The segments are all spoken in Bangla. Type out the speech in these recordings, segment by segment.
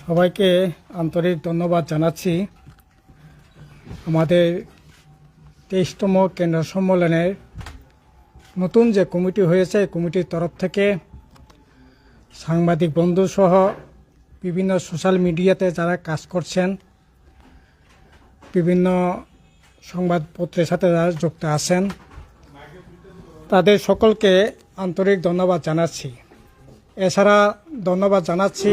সবাইকে আন্তরিক ধন্যবাদ জানাচ্ছি। আমাদের 23তম কেন্দ্র সম্মেলনের নতুন যে কমিটি হয়েছে, এই কমিটির তরফ থেকে সাংবাদিক বন্ধু সহ বিভিন্ন সোশ্যাল মিডিয়াতে যারা কাজ করছেন, বিভিন্ন সংবাদপত্রের সাথে যারা যুক্ত আছেন, তাদের সকলকে আন্তরিক ধন্যবাদ জানাচ্ছি। এছাড়া ধন্যবাদ জানাচ্ছি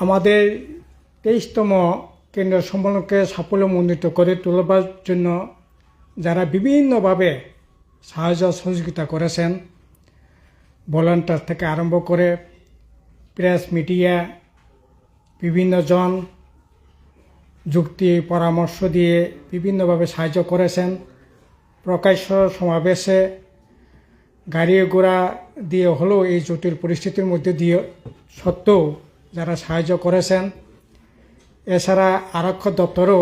আমাদের 23তম কেন্দ্রীয় সম্মেলনকে সাফল্যমণ্ডিত করে তোলবার জন্য যারা বিভিন্নভাবে সাহায্য সহযোগিতা করেছেন, ভলান্টিয়ার থেকে আরম্ভ করে প্রেস মিডিয়া, বিভিন্ন জন যুক্তি পরামর্শ দিয়ে বিভিন্নভাবে সাহায্য করেছেন। প্রকাশ্য সমাবেশে গাড়ি ঘোড়া দিয়ে হলেও এই জটিল পরিস্থিতির মধ্যে দিয়ে সত্ত্বেও যারা সাহায্য করেছেন, এছাড়া আরক্ষা দপ্তরও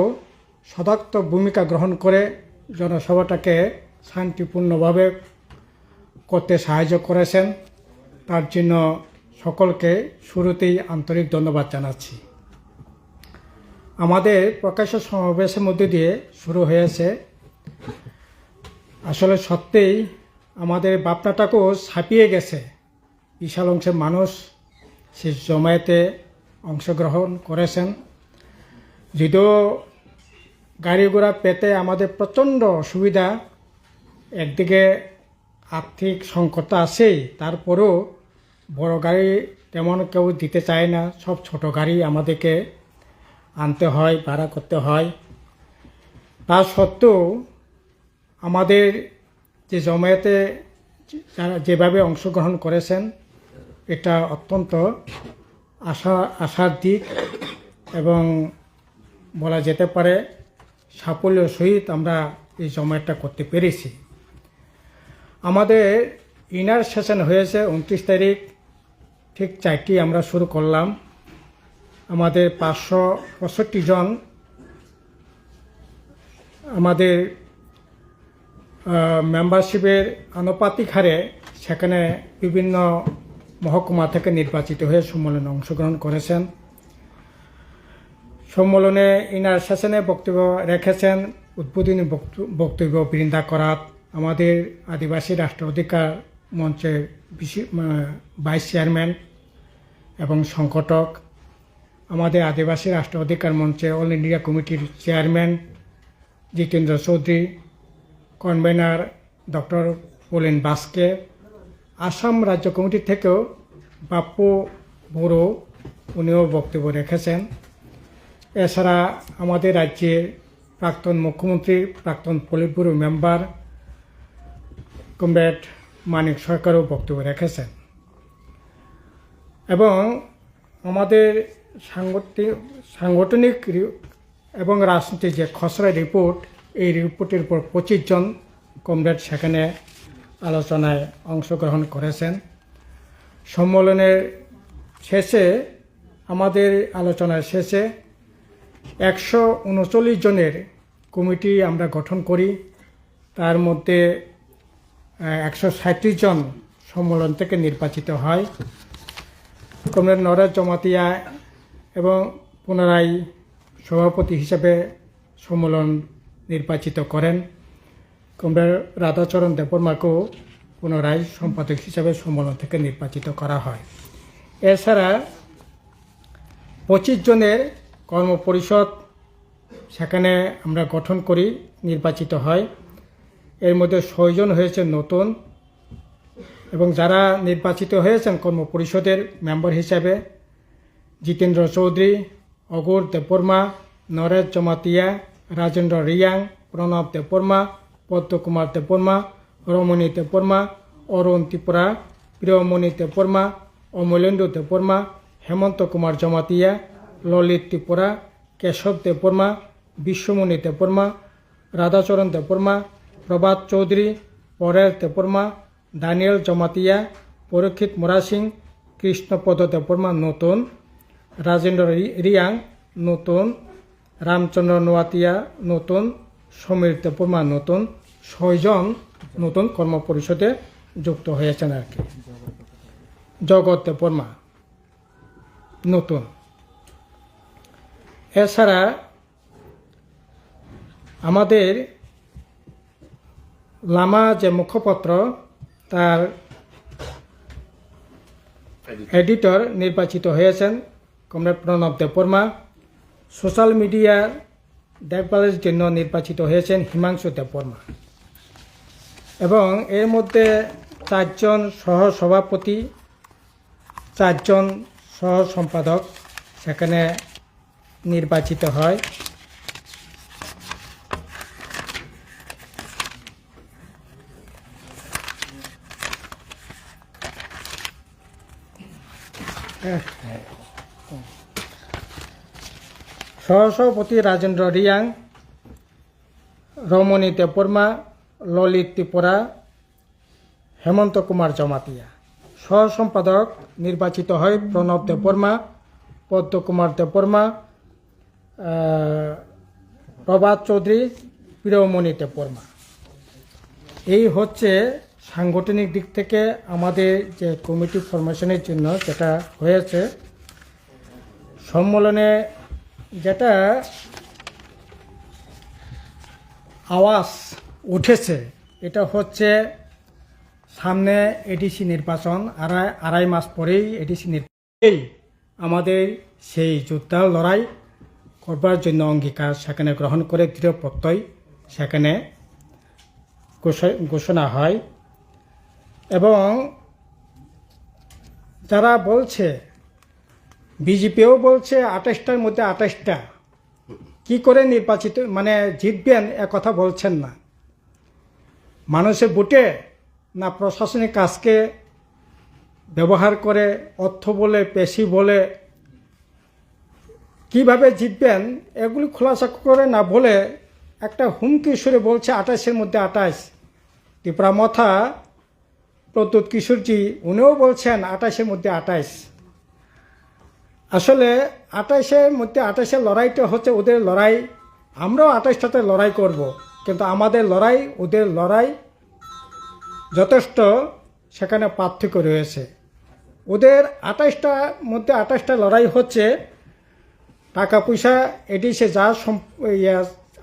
সদাত্মক ভূমিকা গ্রহণ করে জনসভাটাকে শান্তিপূর্ণভাবে করতে সাহায্য করেছেন, তার জন্য সকলকে শুরুতেই আন্তরিক ধন্যবাদ জানাচ্ছি। আমাদের প্রকাশ্য সমাবেশের মধ্যে দিয়ে শুরু হয়েছে, আসলে সত্যিই আমাদের ভাবনাটাকেও ছাপিয়ে গেছে। বিশাল অংশের মানুষ সে জমায়েতে অংশগ্রহণ করেছেন। যদিও গাড়ি ঘোড়া পেতে আমাদের প্রচণ্ড অসুবিধা, একদিকে আর্থিক সংকট আছেই, তারপরেও বড় গাড়ি তেমন কেউ দিতে চায় না, সব ছোট গাড়ি আমাদেরকে আনতে হয়, ভাড়া করতে হয়। তা সত্ত্বেও আমাদের যে জমায়েতে যারা যেভাবে অংশগ্রহণ করেছেন, এটা অত্যন্ত আশার দিক এবং বলা যেতে পারে সাফল্যের সহিত আমরা এই জমায়েতটা করতে পেরেছি। আমাদের ইনার সেশন হয়েছে 29 তারিখ, ঠিক 4টি আমরা শুরু করলাম। আমাদের 565 জন আমাদের মেম্বারশিপের আনুপাতিক হারে সেখানে বিভিন্ন মহকুমা থেকে নির্বাচিত হয়ে সম্মেলনে অংশগ্রহণ করেছেন। সম্মেলনে ইনার সেশনে বক্তব্য রেখেছেন উদ্বোধনী বক্তব্য বৃন্দা করাত, আমাদের আদিবাসী রাষ্ট্র অধিকার মঞ্চের ভাইস চেয়ারম্যান এবং সংগঠক, আমাদের আদিবাসী রাষ্ট্র অধিকার মঞ্চের অল ইন্ডিয়া কমিটির chairman Jitendra Chowdhury, convener doctor Polen Baske, Assam রাজ্য কমিটি থেকেও বাপ্পু বড়ো, উনিও বক্তব্য রেখেছেন। এছাড়া আমাদের রাজ্যের প্রাক্তন মুখ্যমন্ত্রী, প্রাক্তন পলিট ব্যুরো মেম্বার কমরেড মানিক সরকারও বক্তব্য রেখেছেন। এবং আমাদের সাংগঠনিক এবং রাজনীতির যে খসড়া রিপোর্ট, এই রিপোর্টের উপর 25 জন কমরেড সেখানে আলোচনায় অংশগ্রহণ করেছেন। সম্মেলনের শেষে, আমাদের আলোচনার শেষে 139 জনের কমিটি আমরা গঠন করি। তার মধ্যে 137 জন সম্মেলন থেকে নির্বাচিত হয়। কমরেড নরেশ জমাতিয়া এবং পুনরায় সভাপতি হিসেবে সম্মেলন নির্বাচিত করেন। কমরেড রাধাচরণ দেববর্মাকেও পুনরায় সম্পাদক হিসেবে সম্মেলন থেকে নির্বাচিত করা হয়। এছাড়া 25 জনের কর্মপরিষদ সেখানে আমরা গঠন করি, নির্বাচিত হয়। এর মধ্যে 6 জন হয়েছে নতুন, এবং যারা নির্বাচিত হয়েছেন কর্মপরিষদের মেম্বার হিসাবে জিতেন্দ্র চৌধুরী, অঘোর দেববর্মা, নরেশ জমাতিয়া, রাজেন্দ্র রিয়াং, প্রণব দেববর্মা, পদ্মকুমার দেববর্মা, রমণী দেববর্মা, অরুণ ত্রিপুরা, প্রিয়মণি দেববর্মা, অমলেন্দু দেববর্মা, হেমন্ত কুমার জমাতিয়া, ললিত ত্রিপুরা, কেশব দেববর্মা, বিশ্বমণি দেববর্মা, রাধাচরণ দেববর্মা, প্রভাত চৌধুরী, পরেশ দেববর্মা, দানিয়েল জমাতিয়া, পরীক্ষিত মোরা সিং, কৃষ্ণপদ দেববর্মা নতুন, রাজেন্দ্র রিয়াং নতুন, রামচন্দ্র নোয়াতিয়া নতুন, সমীর দেববর্মা নতুন, 6 জন নতুন কর্মপরিষদে যুক্ত হয়েছেন আর কি। জগৎ দেববর্মা নতুন। এছাড়া আমাদের লামা যে মুখপত্র তার এডিটর নির্বাচিত হয়েছেন কমরেড প্রণব দেববর্মা। সোশ্যাল মিডিয়ার দেখভালের জন্য নির্বাচিত হয়েছেন হিমাংশু দেববর্মা। এবং এর মধ্যে 4 জন সহ সভাপতি, 4 জন সহ সম্পাদক সেখানে নির্বাচিত হয়। সহসভাপতি রাজেন্দ্র রিয়াং, রমণী দেববর্মা, ললিত ত্রিপুরা, হেমন্ত কুমার জমাতিয়া। সহ সম্পাদক নির্বাচিত হয় প্রণব দেববর্মা, পদ্ম কুমার দেববর্মা, প্রভাত চৌধুরী, প্রিয়মণি দেববর্মা। এই হচ্ছে সাংগঠনিক দিক থেকে আমাদের যে কমিটি ফরমেশনের জন্য যেটা হয়েছে। সম্মেলনে যেটা আওয়াজ উঠেছে এটা হচ্ছে সামনে এডিসি নির্বাচন, আড়াই মাস পরেই এডিসি নির্বাচন, আমাদের সেই যোদ্ধা লড়াই করবার জন্য অঙ্গীকার সেখানে গ্রহণ করে দৃঢ় প্রত্যয় সেখানে ঘোষণা হয়। এবং যারা বলছে, বিজেপিও বলছে 28টার মধ্যে 28টা কি করে নির্বাচিত মানে জিতবেন কথা বলছেন না। মানুষের ভোটে না প্রশাসনিক কাজকে ব্যবহার করে অর্থ বলে পেশি বলে কিভাবে জিতবেন এগুলি খোলাসা করে না বলে একটা হুমকি সুরে বলছে 28-এর মধ্যে 28। ত্রিপুরা মথা প্রদ্যুৎ কিশোরজি উনিও বলছেন 28-এর মধ্যে 28। আসলে 28-এর মধ্যে 28-এর লড়াইটা হচ্ছে ওদের লড়াই, আমরাও 28টাতে লড়াই করব, কিন্তু আমাদের লড়াই ওদের লড়াই যথেষ্ট সেখানে পার্থক্য রয়েছে। ওদের 28টার মধ্যে 28টা লড়াই হচ্ছে টাকা পয়সা, এডিসে যা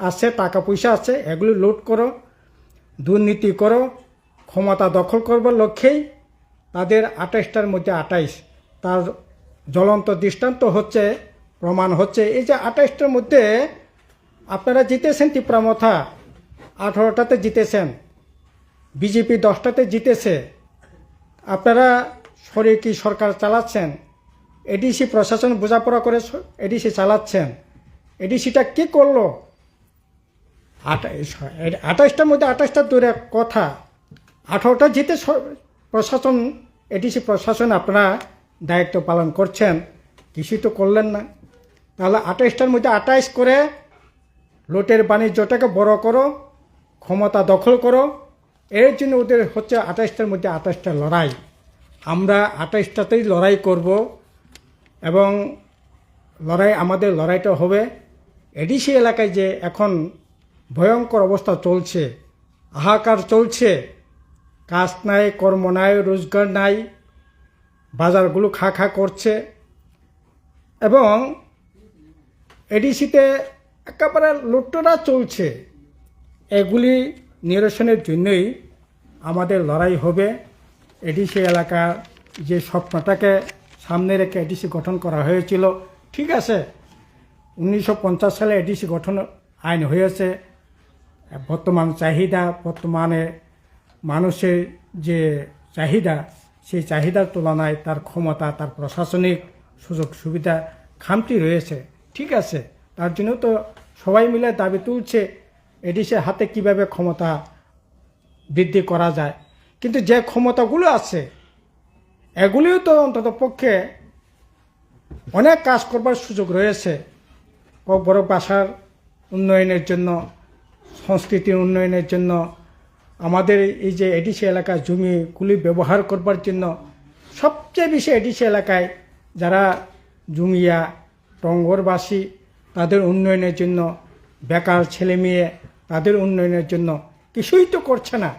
আছে টাকা পয়সা আছে এগুলি লুট করো, দুর্নীতি করো, ক্ষমতা দখল করবার লক্ষ্যেই তাদের 28টার মধ্যে 28। তার জ্বলন্ত দৃষ্টান্ত হচ্ছে, প্রমাণ হচ্ছে এই যে 28টার মধ্যে আপনারা জিতেছেন ত্রিপুরা মথা 18টাতে জিতেছেন, বিজেপি 10টাতে জিতেছে, আপনারা কি সরকার চালাচ্ছেন, এডিসি প্রশাসন বোঝাপড়া করে এডিসি চালাচ্ছেন। এডিসিটা কি করলো? 28টার মধ্যে 28টা দূরে কথা, 18টা জিতে প্রশাসন এডিসি প্রশাসন আপনারা দায়িত্ব পালন করছেন, কিছুই তো করলেন না। তাহলে 28টার মধ্যে 28 করে লুটের বাণিজ্যটাকে বড় করো, ক্ষমতা দখল করো, এর জন্য ওদের হচ্ছে 28টার মধ্যে 28টা লড়াই। আমরা 28টাতেই লড়াই করব এবং আমাদের লড়াইটা হবে। এডিসি এলাকায় যে এখন ভয়ঙ্কর অবস্থা চলছে, হাহাকার চলছে, কাজ নাই, কর্ম নাই, রোজগার নাই, বাজারগুলো খা খা করছে এবং এডিসিতে একেবারে লুটতরা চলছে। এগুলি নিরসনের জন্যই আমাদের লড়াই হবে। এডিসি এলাকার যে স্বপ্নটাকে সামনে রেখে এডিসি গঠন করা হয়েছিল, ঠিক আছে 1950 সালে এডিসি গঠন আইন হয়েছে। বর্তমান চাহিদা, বর্তমানে মানুষের যে চাহিদা, সেই চাহিদার তুলনায় তার ক্ষমতা, তার প্রশাসনিক সুযোগ সুবিধা খামতি রয়েছে, ঠিক আছে। তার জন্য তো সবাই মিলে দাবি তুলছে এডিসির হাতে কিভাবে ক্ষমতা বৃদ্ধি করা যায়। কিন্তু যে ক্ষমতাগুলো আছে এগুলিও তো অন্তত পক্ষে অনেক কাজ করবার সুযোগ রয়েছে। বড় ভাষার উন্নয়নের জন্য, সংস্কৃতির উন্নয়নের জন্য, আমাদের এই যে এডিসি এলাকার জমিগুলি ব্যবহার করবার জন্য সবচেয়ে বেশি এডিসি এলাকায় যারা জুমিয়া টঙ্গরবাসী তাদের উন্নয়নের জন্য, বেকার ছেলে মেয়ে তাদের উন্নয়নের জন্য কিছুই তো করছে না,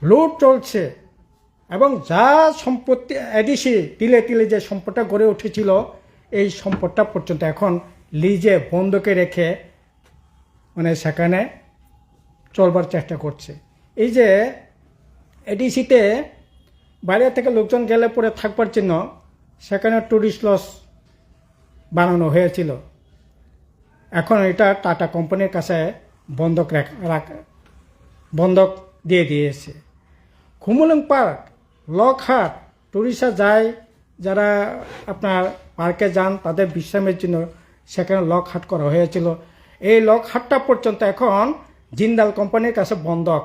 লুট চলছে। এবং যা সম্পত্তি এডিসি তিলে তিলে যে সম্পদটা গড়ে উঠেছিল, এই সম্পদটা পর্যন্ত এখন লিজে বন্ধকে রেখে মানে সেখানে চলবার চেষ্টা করছে। এই যে এডিসিতে বাইরে থেকে লোকজন গেলে পরে থাকবার জন্য সেখানে ট্যুরিস্ট লজ বানানো হয়েছিল, এখন এটা টাটা কোম্পানির কাছে বন্ধক দিয়ে দিয়েছে। খুমুলুং পার্ক, লকহাট, টুরিস্টরা যায়, যারা আপনার পার্কে যান তাদের বিশ্রামের জন্য সেখানে লকহাট করা হয়েছিল। এই লকহাটটা পর্যন্ত এখন জিন্দাল কোম্পানির কাছে বন্ধক।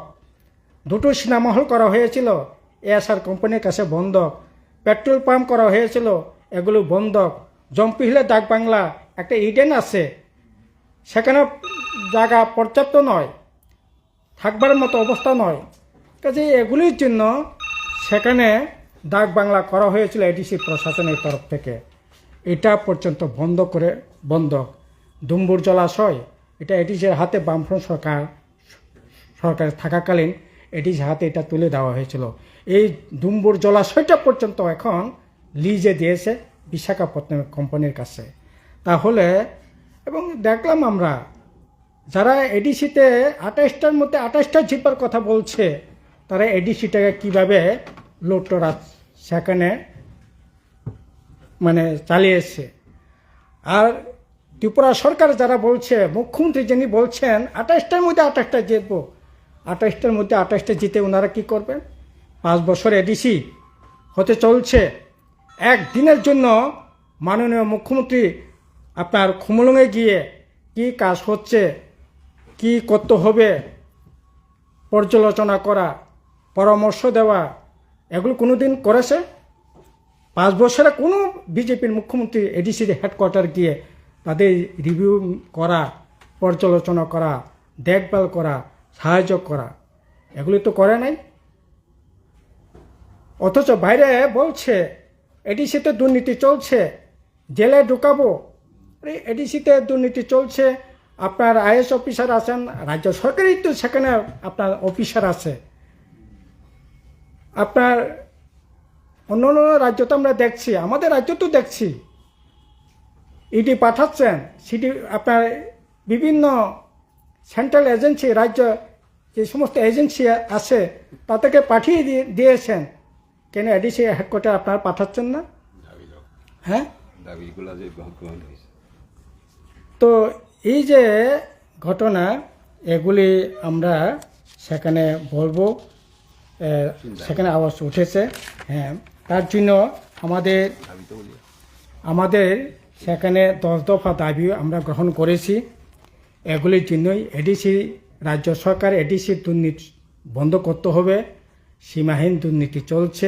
দুটো সিনেমা হল করা হয়েছিল, এএসআর কোম্পানির কাছে বন্ধক। পেট্রোল পাম্প করা হয়েছিল, এগুলো বন্ধক। জম্পিহিলে ডাক বাংলা একটা ইডেন আছে, সেখানে জায়গা পর্যাপ্ত নয়, থাকবার মতো অবস্থা নয়। কাজে এগুলির জন্য সেখানে ডাক বাংলা করা হয়েছিল এডিসি প্রশাসনের তরফ থেকে, এটা পর্যন্ত বন্ধক। দুম্বুর জলাশয়, এটা এডিসির হাতে বামফ্রন্ট সরকার থাকাকালীন এডিসির হাতে এটা তুলে দেওয়া হয়েছিল। এই দুম্বুর জলাশয়টা পর্যন্ত এখন লিজে দিয়েছে বিশাখাপত্তনম কোম্পানির কাছে। তাহলে এবং দেখলাম আমরা যারা এডিসিতে 28টার মধ্যে 28টা জিপার কথা বলছে, তারা এডিসিটাকে কীভাবে লুটতরা সেখানে মানে চালিয়েছে। আর ত্রিপুরা সরকার যারা বলছে, মুখ্যমন্ত্রী যিনি বলছেন 28টার মধ্যে 28টা জিতবো, 28টার মধ্যে 28টা জিতে ওনারা কি করবেন? 5 বছর এডিসি হতে চলছে। একদিনের জন্য মাননীয় মুখ্যমন্ত্রী আপনার খুমুলুঙে গিয়ে কি কাজ হচ্ছে, কি করতে হবে পর্যালোচনা করা, পরামর্শ দেওয়া, এগুলো কোনো দিন করেছে? 5 বছরে কোনো বিজেপির মুখ্যমন্ত্রী এডিসির হেডকোয়ার্টার গিয়ে তাদের রিভিউ করা, পর্যালোচনা করা, দেখভাল করা, সাহায্য করা, এগুলি তো করে নাই। অথচ বাইরে বলছে এডিসিতে দুর্নীতি চলছে, জেলে ঢুকাবো। এডিসিতে দুর্নীতি চলছে, আপনার আইএস অফিসার আছেন, রাজ্য সরকারই তো সেখানে আপনার অফিসার আছে। আপনার অন্য অন্য রাজ্য তো আমরা দেখছি, আমাদের রাজ্য তো দেখছি, ইডি পাঠাচ্ছেন, সিটি আপনার বিভিন্ন সেন্ট্রাল এজেন্সি, রাজ্য যে সমস্ত এজেন্সি আছে তাদেরকে পাঠিয়ে দিয়েছেন। কেন এডিসি হেডকোয়ার্টার আপনারা পাঠাচ্ছেন না? হ্যাঁ, তো এই যে ঘটনা, এগুলি আমরা সেখানে বলবো, সেখানে আওয়াজ উঠেছে। হ্যাঁ, তার জন্য আমাদের সেখানে 10 দফা দাবি আমরা গ্রহণ করেছি। এগুলির জন্যই এডিসি, রাজ্য সরকার এডিসির দুর্নীতি বন্ধ করতে হবে, সীমাহীন দুর্নীতি চলছে।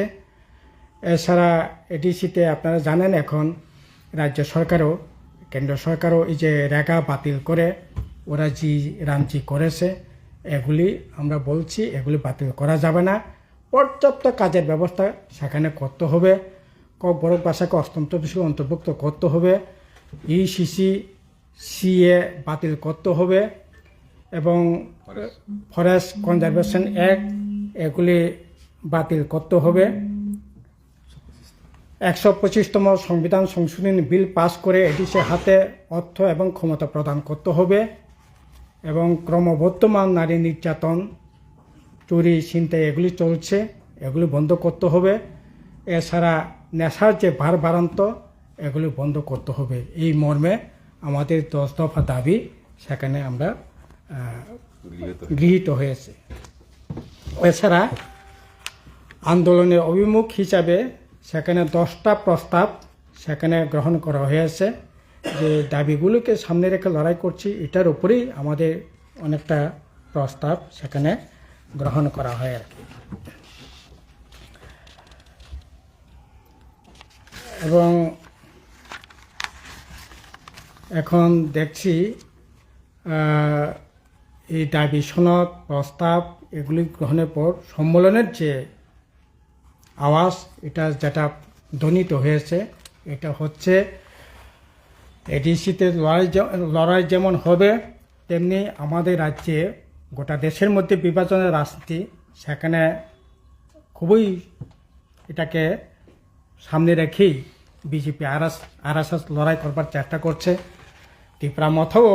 এছাড়া এডিসিতে আপনারা জানেন এখন রাজ্য সরকারও, কেন্দ্র সরকারও এই যে রেগা বাতিল করে ওরা জি রামজি করেছে, এগুলি আমরা বলছি এগুলি বাতিল করা যাবে না। পর্যাপ্ত কাজের ব্যবস্থা সেখানে করতে হবে, বড় ভাষাকে অত্যন্ত বেশি অন্তর্ভুক্ত করতে হবে, ইসিসি সিএ বাতিল করতে হবে এবং ফরেস্ট কনজারভেশন অ্যাক্ট এগুলি বাতিল করতে হবে। 125তম সংবিধান সংশোধনী বিল পাস করে এডিসির হাতে অর্থ এবং ক্ষমতা প্রদান করতে হবে এবং ক্রমবর্ধমান নারী নির্যাতন, চুরি, ছিনতাই এগুলি চলছে, এগুলি বন্ধ করতে হবে। এছাড়া নেশার যে বাড়ান্ত এগুলি বন্ধ করতে হবে। এই মর্মে আমাদের 10 দফা দাবি সেখানে আমরা গৃহীত হয়েছে। এছাড়া আন্দোলনের অভিমুখ হিসাবে সেখানে 10টা প্রস্তাব সেখানে গ্রহণ করা হয়েছে, যে দাবিগুলোকে সামনে রেখে লড়াই করছি, এটার উপরেই আমাদের অনেকটা প্রস্তাব সেখানে গ্রহণ করা হয় আর কি। এবং এখন দেখছি এই দাবি সনদ, প্রস্তাব এগুলি গ্রহণের পর সম্মেলনের যে আওয়াজ এটা যেটা ধ্বনিত হয়েছে, এটা হচ্ছে এডিসিতে লড়াই যেমন হবে, তেমনি আমাদের রাজ্যে গোটা দেশের মধ্যে বিভাজনের রাজনীতি, সেখানে খুবই এটাকে সামনে রেখেই বিজেপি আরএসএস লড়াই করবার চেষ্টা করছে। ত্রিপুরা মথও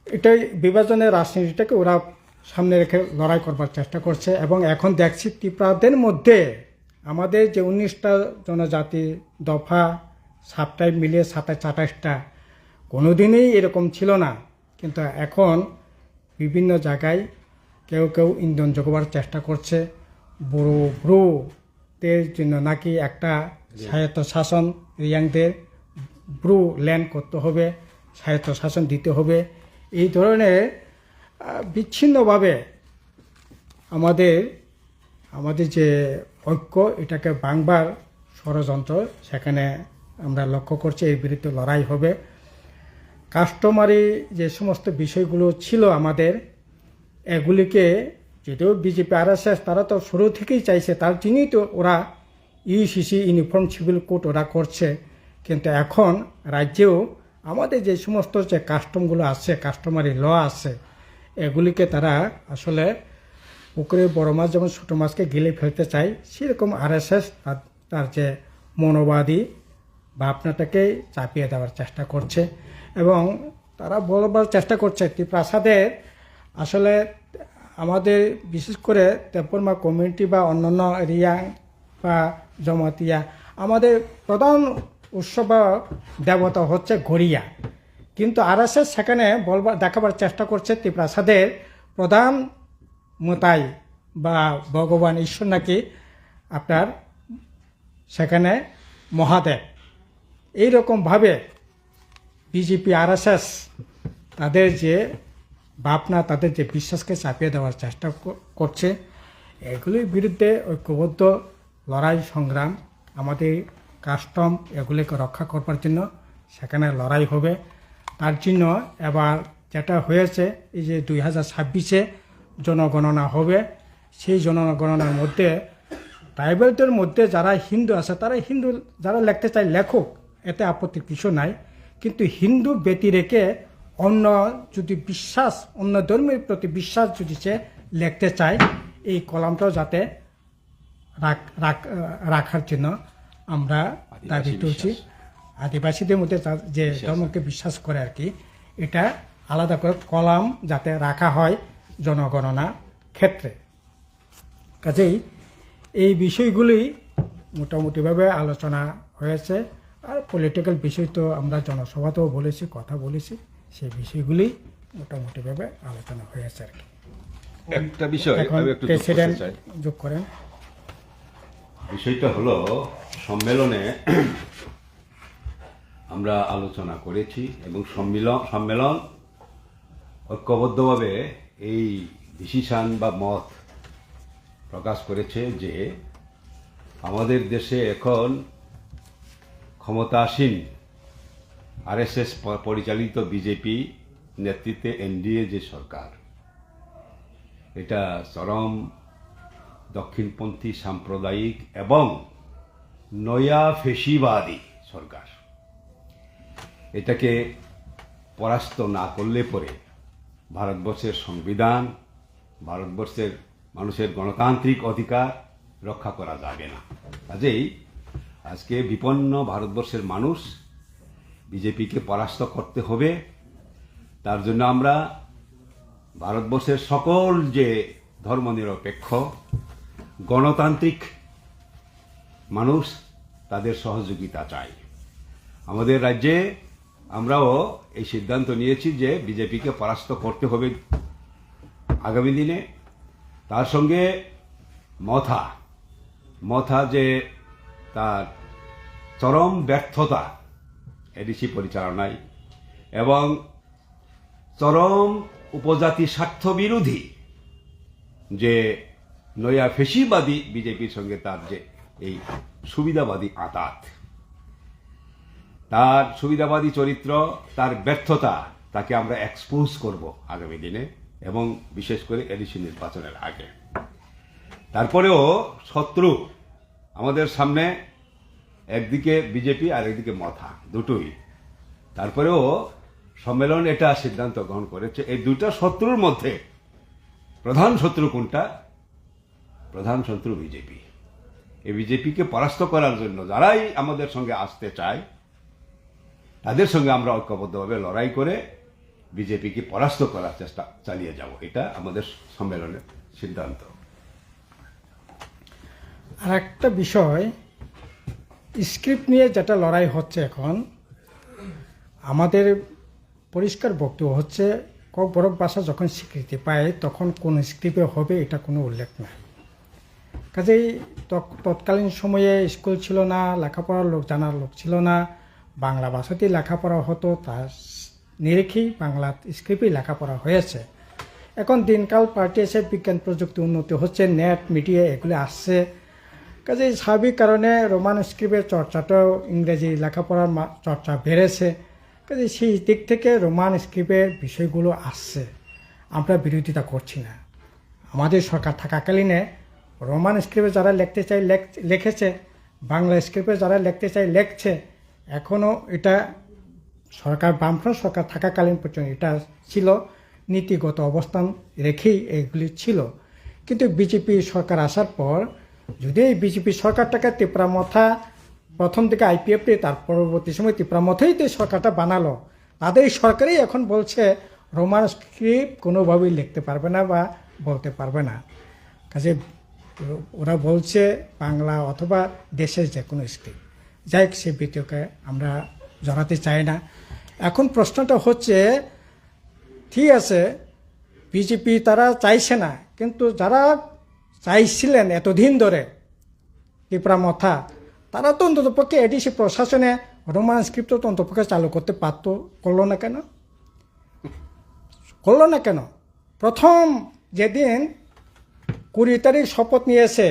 এটাই বিভাজনের রাজনীতিটাকে ওরা সামনে রেখে লড়াই করবার চেষ্টা করছে। এবং এখন দেখছি ত্রিপুরাদের মধ্যে আমাদের যে 19টা জনজাতি দফা, 7টায় মিলিয়ে 27টা, কোনোদিনই এরকম ছিল না, কিন্তু এখন বিভিন্ন জায়গায় কেউ কেউ ইন্ধন যোগাবার চেষ্টা করছে। ব্রুদের জন্য নাকি একটা স্বায়ত্ত শাসন, রিয়াংদের ব্রু ল্যান্ড করতে হবে, স্বায়ত্ত শাসন দিতে হবে। এই ধরনের বিচ্ছিন্নভাবে আমাদের যে ঐক্য, এটাকে ভাঙবার ষড়যন্ত্র সেখানে আমরা লক্ষ্য করছি। এর বিরুদ্ধে লড়াই হবে। কাস্টমারি যে সমস্ত বিষয়গুলো ছিল আমাদের, এগুলিকে যদিও বিজেপি আরএসএস তারা তো শুরু থেকেই চাইছে, তার জন্যই তো ওরা ইউসিসি ইউনিফর্ম সিভিল কোড ওরা করছে। কিন্তু এখন রাজ্যেও আমাদের যে সমস্ত যে কাস্টমগুলো আছে, কাস্টমারি ল আছে, এগুলিকে তারা আসলে পুকুরে বড় মাছ যেমন ছোটো মাছকে গিলে ফেলতে চায়, সেরকম আরএসএস তার যে মনোবাদী ভাবনাটাকে চাপিয়ে দেওয়ার চেষ্টা করছে। এবং তারা বলবার চেষ্টা করছে ত্রিপ্রাসাদের আসলে আমাদের বিশেষ করে তেপরমা কমিউনিটি বা অন্যান্য রিয়াং বা জমাতিয়া, আমাদের প্রধান উৎসব দেবতা হচ্ছে গড়িয়া। কিন্তু আরএসএস সেখানে দেখাবার চেষ্টা করছে ত্রিপ্রাসাদের প্রধান মতাই বা ভগবান ঈশ্বর নাকি আপনার সেখানে মহাদেব। এইরকমভাবে বিজেপি আরএসএস তাদের যে ভাবনা, তাদের যে বিশ্বাসকে চাপিয়ে দেওয়ার চেষ্টা করছে। এগুলির বিরুদ্ধে ঐক্যবদ্ধ লড়াই সংগ্রাম, আমাদের কাস্টম এগুলিকে রক্ষা করবার জন্য সেখানে লড়াই হবে। তার জন্য এবার যেটা হয়েছে, এই যে 2026-এ জনগণনা হবে, সেই জনগণনার মধ্যে ট্রাইবেলদের মধ্যে যারা হিন্দু আছে, তারা হিন্দু যারা লিখতে চায় লেখক, এতে আপত্তির কিছু নাই। কিন্তু হিন্দু ব্যতি রেখে অন্য যদি বিশ্বাস, অন্য ধর্মের প্রতি বিশ্বাস যদি সে লিখতে চায়, এই কলামটাও যাতে রাখার জন্য আমরা দাবি তুলছি। আদিবাসীদের মধ্যে যে ধর্মকে বিশ্বাস করে আর কি, এটা আলাদা করে কলাম যাতে রাখা হয় জনগণনা ক্ষেত্রে। কাজেই এই বিষয়গুলি মোটামুটিভাবে আলোচনা হয়েছে। আর পলিটিক্যাল বিষয় তো আমরা জনসভাতেও বলেছি, কথা বলেছি, সেই বিষয়গুলি মোটামুটিভাবে আলোচনা হয়েছে আর কি। একটা বিষয় এখন আমি একটু প্রেসিডেন্ট যোগ করেন। বিষয়টা হলো সম্মেলনে আমরা আলোচনা করেছি এবং সম্মেলন ঐক্যবদ্ধভাবে এই ডিসিশন বা মত প্রকাশ করেছে যে আমাদের দেশে এখন ক্ষমতাসীন আরএসএস পরিচালিত বিজেপি নেতৃত্বে এনডিএ যে সরকার, এটা চরম দক্ষিণপন্থী সাম্প্রদায়িক এবং নয়া ফেসিবাদী সরকার। এটাকে পরাস্ত না করলে পরে ভারতবর্ষের সংবিধান, ভারতবর্ষের মানুষের গণতান্ত্রিক অধিকার রক্ষা করা যাবে না। কাজেই আজকে বিপন্ন ভারতবর্ষের মানুষ বিজেপিকে পরাস্ত করতে হবে। তার জন্য আমরা ভারতবর্ষের সকল যে ধর্মনিরপেক্ষ গণতান্ত্রিক মানুষ, তাদের সহযোগিতা চাই। আমাদের রাজ্যে আমরাও এই সিদ্ধান্ত নিয়েছি যে বিজেপিকে পরাস্ত করতে হবে আগামী দিনে। তার সঙ্গে মথা যে তার চরম ব্যর্থতা এডিসি পরিচালনায় এবং চরম উপজাতি স্বার্থ বিরোধী যে নয়া ফেসিবাদী বিজেপির সঙ্গে তার যে এই সুবিধাবাদী আঁতাত, তার সুবিধাবাদী চরিত্র, তার ব্যর্থতা, তাকে আমরা এক্সপোজ করব আগামী দিনে এবং বিশেষ করে এডিসি নির্বাচনের আগে। তারপরেও শত্রু আমাদের সামনে একদিকে বিজেপি আর একদিকে মথা দুটোই। তারপরেও সম্মেলন এটা সিদ্ধান্ত গ্রহণ করেছে এই দুটা শত্রুর মধ্যে প্রধান শত্রু কোনটা? প্রধান শত্রু বিজেপি। এই বিজেপিকে পরাস্ত করার জন্য যারাই আমাদের সঙ্গে আসতে চায় তাদের সঙ্গে আমরা ঐক্যবদ্ধভাবে লড়াই করে বিজেপিকে পরাস্ত করার চেষ্টা চালিয়ে যাব, এটা আমাদের সম্মেলনের সিদ্ধান্ত। আর একটা বিষয়, স্ক্রিপ্ট নিয়ে যেটা লড়াই হচ্ছে এখন, আমাদের পরিষ্কার বক্তব্য হচ্ছে বড় ভাষা যখন স্বীকৃতি পায় তখন কোন স্ক্রিপ্টে হবে এটা কোনো উল্লেখ নেই। কাজেই তৎকালীন সময়ে স্কুল ছিল না, লেখাপড়ার লোক জানার লোক ছিল না, বাংলা ভাষাতেই লেখাপড়া হতো, তার নিরিখেই বাংলা স্ক্রিপ্টেই লেখাপড়া হয়েছে। এখন দিনকাল পাল্টেছে, বিজ্ঞান প্রযুক্তি উন্নতি হচ্ছে, নেট মিডিয়া এগুলি আসছে, কাজেই স্বাভাবিক কারণে রোমান স্ক্রিপ্টের চর্চাটাও, ইংরেজি লেখাপড়ার চর্চা বেড়েছে, কাজে সেই দিক থেকে রোমান স্ক্রিপ্টের বিষয়গুলো আসছে। আমরা বিরোধিতা করছি না। আমাদের সরকার থাকাকালীনে রোমান স্ক্রিপ্টে যারা লিখতে চাই লিখেছে, বাংলা স্ক্রিপ্টে যারা লিখতে চাই লিখছে। এখনও এটা সরকার, বামফ্রন্ট সরকার থাকাকালীন পর্যন্ত এটা ছিল, নীতিগত অবস্থান রেখেই এগুলি ছিল। কিন্তু বিজেপি সরকার আসার পর যদি এই বিজেপি সরকারটাকে তিপ্রামথা প্রথম দিকে আইপিএফটি, তার পরবর্তী সময় তিপ্রামথাই তো সরকারটা বানালো, তাদের সরকারই এখন বলছে রোমান স্ক্রিপ্ট কোনোভাবেই লিখতে পারবে না বা বলতে পারবে না। কাজে ওরা বলছে বাংলা অথবা দেশের যে কোনো স্ক্রিপ্ট, যাই হোক সে বিতর্কে আমরা জড়াতে চাই না। এখন প্রশ্নটা হচ্ছে, ঠিক আছে বিজেপি তারা চাইছে না, কিন্তু যারা চাইছিলেন এতদিন ধরে তিপ্রামথা, তারা তো অন্ততপক্ষে এডিসি প্রশাসনে রোমান স্ক্রিপ্ট তো অন্ততপক্ষে চালু করতে পারতো, করলো না কেন? করলো না কেন? প্রথম যেদিন 20 তারিখ শপথ নিয়েছে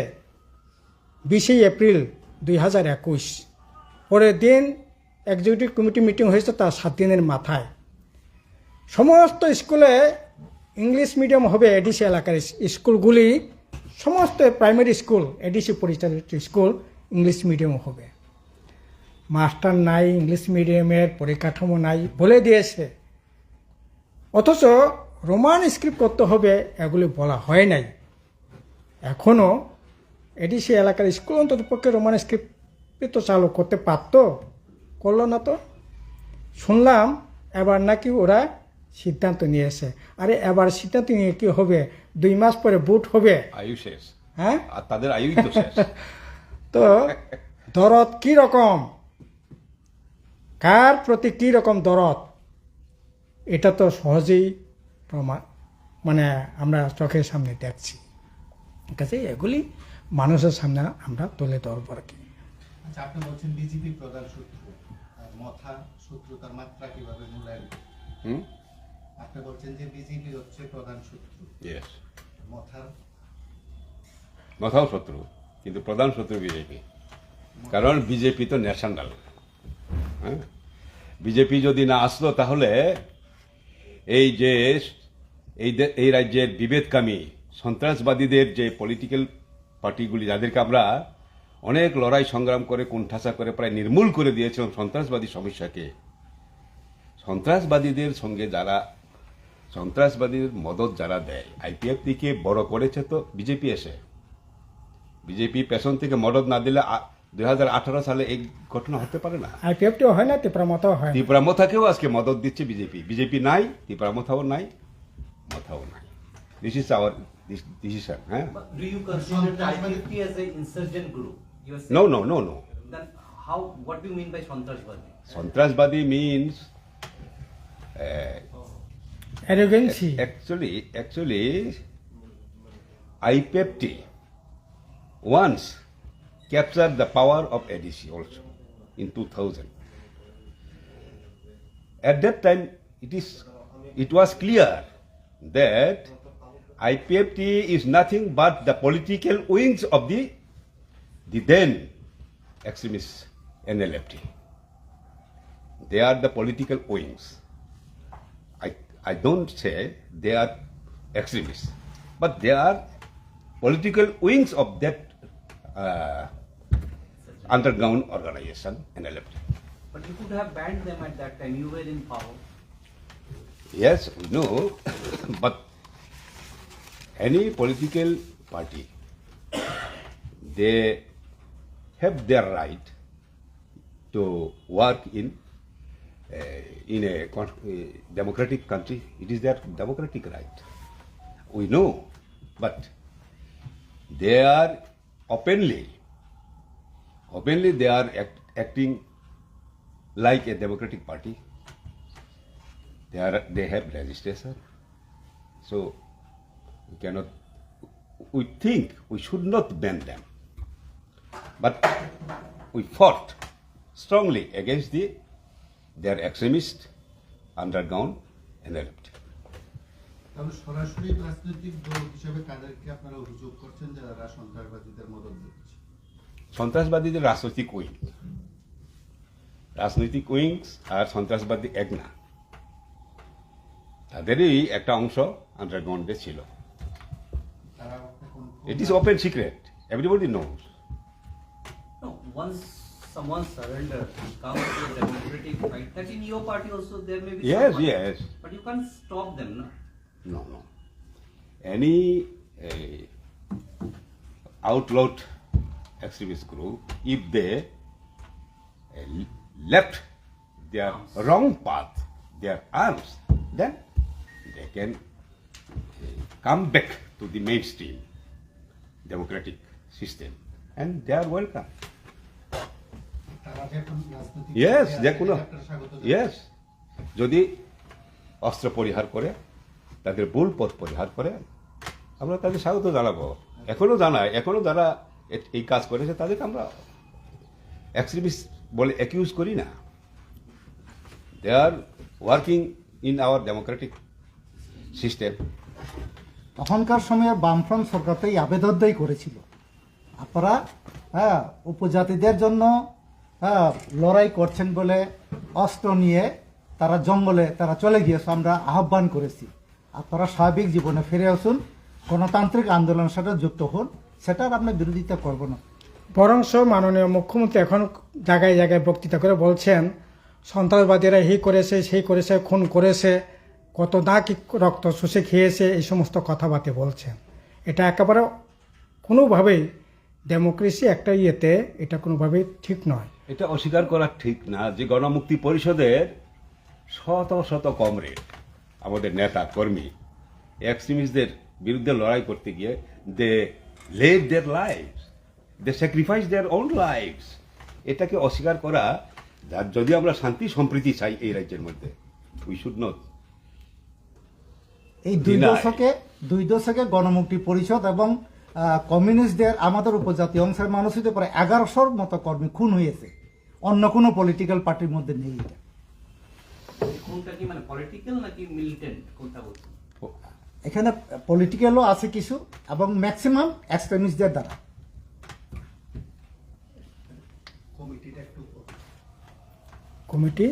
20 এপ্রিল 2021, পরের দিন এক্সিকিউটিভ কমিটি মিটিং হয়েছে তার 7 দিনের মাথায় সমস্ত স্কুলে ইংলিশ মিডিয়াম হবে। এডিসি এলাকার স্কুলগুলি, সমস্ত প্রাইমারি স্কুল, এডিসি পরিচালিত স্কুল ইংলিশ মিডিয়াম হবে। মাস্টার নাই, ইংলিশ মিডিয়ামের পরিকাঠামো নাই বলে দিয়েছে, অথচ রোমান স্ক্রিপ্ট করতে হবে এগুলি বলা হয় নাই। এখনও এডিসি এলাকার স্কুল অন্তত পক্ষে রোমান স্ক্রিপ্ট তো চালু করতে পারতো, করলো না তো। শুনলাম এবার নাকি ওরা সিদ্ধান্ত নিয়েছে। আরে এবার সিদ্ধান্ত নিয়ে কি হবে? 2 মাস পরে ভোট হবে। আয়ু শেষ, হ্যাঁ, আর তাদের আয়ুই তো শেষ। তো দরদ কি রকম, কার প্রতি কি রকম দরদ, এটা তো সহজেই প্রমাণ, মানে আমরা চোখের সামনে দেখছি। ঠিক আছে, এগুলি মানুষের সামনে আমরা তুলে ধরবো আর কি। আচ্ছা, আপনি বলছেন বিজেপি প্রধান শত্রু, আর মথা শত্রুতার মাত্রা কিভাবে মূল্যায়ন? হুম, আপনি বলছেন যে বিজেপি হচ্ছে প্রধান শত্রু, ইয়েস, মথার মথাও শত্রু, কিন্তু প্রধান শত্রু বিজেপি। কারণ বিজেপি তো ন্যাশনাল। হ্যাঁ, বিজেপি যদি না আসলো তাহলে এই যে এই রাজ্যের বিভেদকামী সন্ত্রাসবাদীদের যে পলিটিক্যাল পার্টিগুলি, যাদেরকে আমরা অনেক লড়াই সংগ্রাম করে কোণঠাসা করে প্রায় নির্মূল করে দিয়েছিলাম সন্ত্রাসবাদী সমস্যাকে, সন্ত্রাসবাদীদের সঙ্গে যারা, সন্ত্রাসবাদীর মদত যারা দেয়, আইপিএফটিকে বড় করেছে তো বিজেপি এসে। বিজেপি পেছন থেকে মদত না দিলে 2018 সালে এই ঘটনা হতে পারে না। আইপিএফটিও হয় না, তিপ্রামথাও হয় না। ত্রিপুরামথাকেও আজকে মদত দিচ্ছে বিজেপি। বিজেপি নাই, ত্রিপুরামথাও নাই, মথাও নাই। This is our decision. হ্যাঁ, But do you consider the IPFT as an insurgent group? You are saying- no no no no. Then how? What do you mean by Santraswadi? সন্ত্রাসবাদী means arrogancy. actually IPFT once captured the power of ADC also in 2000. At that time, it was clear that IPFT is nothing but the political wings of the then extremist NLFT. They are the political wings. I don't say they are extremists, but they are political wings of that underground organization, NLFT. But you could have banned them at that time. You were in power. Yes, we know, but any political party, they have their right to work in a democratic country. It is their democratic right. We know, but they are openly they are acting like a democratic party. They have registration, so we think we should not ban them, but we fought strongly against their extremist underground NLFT. তাহলে সরাসরি রাজনৈতিক দল হিসেবে কাদেরকে আপনারা অভিযোগ করছেন যারা সন্ত্রাসবাদীদের মদত দিচ্ছে? সন্ত্রাসবাদীদের রাজনৈতিক উইংস আর সন্ত্রাসবাদী এক না, তাদেরই একটা অংশ আন্ডারগ্রাউন্ডে ছিল। তারা এখন it is open secret, everybody knows. No, once someone surrenders, comes to a democratic fight, that in your party also there may be Yes, someone. yes. But you can't stop them, no? No. Any outlawed extremist group, if they left their wrong path, their arms, then they can come back to the mainstream democratic system, and they are welcome. তারা যে এখন রাজনৈতিক Yes, দলে যে আছে, কোনো আপনারা স্বাগত জানাচ্ছেন। yes, যদি অস্ত্র পরিহার করে, তাদের ভুল পথ পরিহার করে, আমরা তাদের স্বাগত জানাবো। এখনো যারা এই কাজ করেছে তাদেরকে আমরা এক্সট্রিমিস্ট বলে অ্যাকিউজ করি না। They are working in our democratic system. তখনকার সময়ে বামফ্রন্ট সরকার তো এই আবেদনটাই করেছিল, আপনারা উপজাতিদের জন্য লড়াই করছেন বলে অস্ত্র নিয়ে তারা জঙ্গলে তারা চলে গিয়েছে, আমরা আহ্বান করেছি আপনারা স্বাভাবিক জীবনে ফিরে আসুন, গণতান্ত্রিক আন্দোলনের সাথে যুক্ত হন, সেটার আমরা বিরোধিতা করব না। বরংস মাননীয় মুখ্যমন্ত্রী এখন জায়গায় জায়গায় বক্তৃতা করে বলছেন সন্ত্রাসবাদীরা এই করেছে সেই করেছে, খুন করেছে, কত না কি রক্ত শুষে খেয়েছে, এই সমস্ত কথাবার্তা বলছেন। এটা একেবারে কোনোভাবেই ডেমোক্রেসি একটা ইয়েতে এটা কোনোভাবেই ঠিক নয়। এটা অস্বীকার করা ঠিক না যে গণমুক্তি পরিষদের শত কমরেড, আমাদের নেতা কর্মী এক্সট্রিমিস্টদের বিরুদ্ধে লড়াই করতে গিয়ে they leave their lives, they sacrifice their own lives. এটাকে অস্বীকার করা, যদি আমরা শান্তি সম্প্রীতি চাই এই রাজ্যের মধ্যে, উই শুড নট। এই Deny. দুই দশকে গণমুক্তি পরিষদ এবং কমিউনিস্টদের আমাদের উপজাতি অংশের মানুষদের প্রায় 1100 মতো কর্মী খুন হয়েছে, অন্য কোনো পলিটিক্যাল পার্টির মধ্যে নেই এটা। কোনটা কি মানে পলিটিক্যাল নাকি মিলিটেন্ট, কোনটা বলছেন? এখানে পলিটিক্যালও আছে কিছু এবং ম্যাক্সিমাম এক্সট্রিমিস্টদের দ্বারা। কমিটিটা একটু কমিটি